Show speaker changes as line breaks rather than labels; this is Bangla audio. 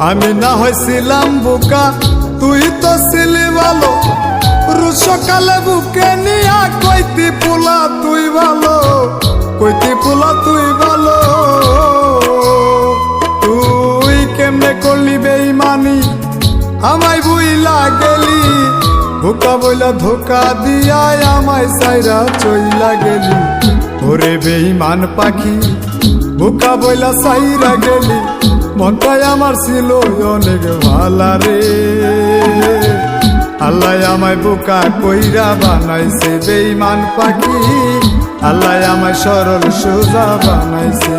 আমি না হয়েছিলাম বোকা, তুই তো ছিলি ভালো। রোজ সকালে বুকে নিয়া কইতি পোলা তুই ভালো, কইতি পোলা তুই ভালো। তুই কেমনে করলি বেইমানি, আমায় বুইলা গেলি। বোকা বইলা ধোকা দিয়া আমায় সাইরা চইলা গেলি। ওরে বেইমান পাখি, বোকা বইলা সাইরা গেলি। মনটাই আমার ছিল অনেক ভালা রে, আল্লাহ আমায় বোকা কইরা বানাইছে। বেইমান পাখি, আল্লাহ আমায় সরল সোজা বানাইছে।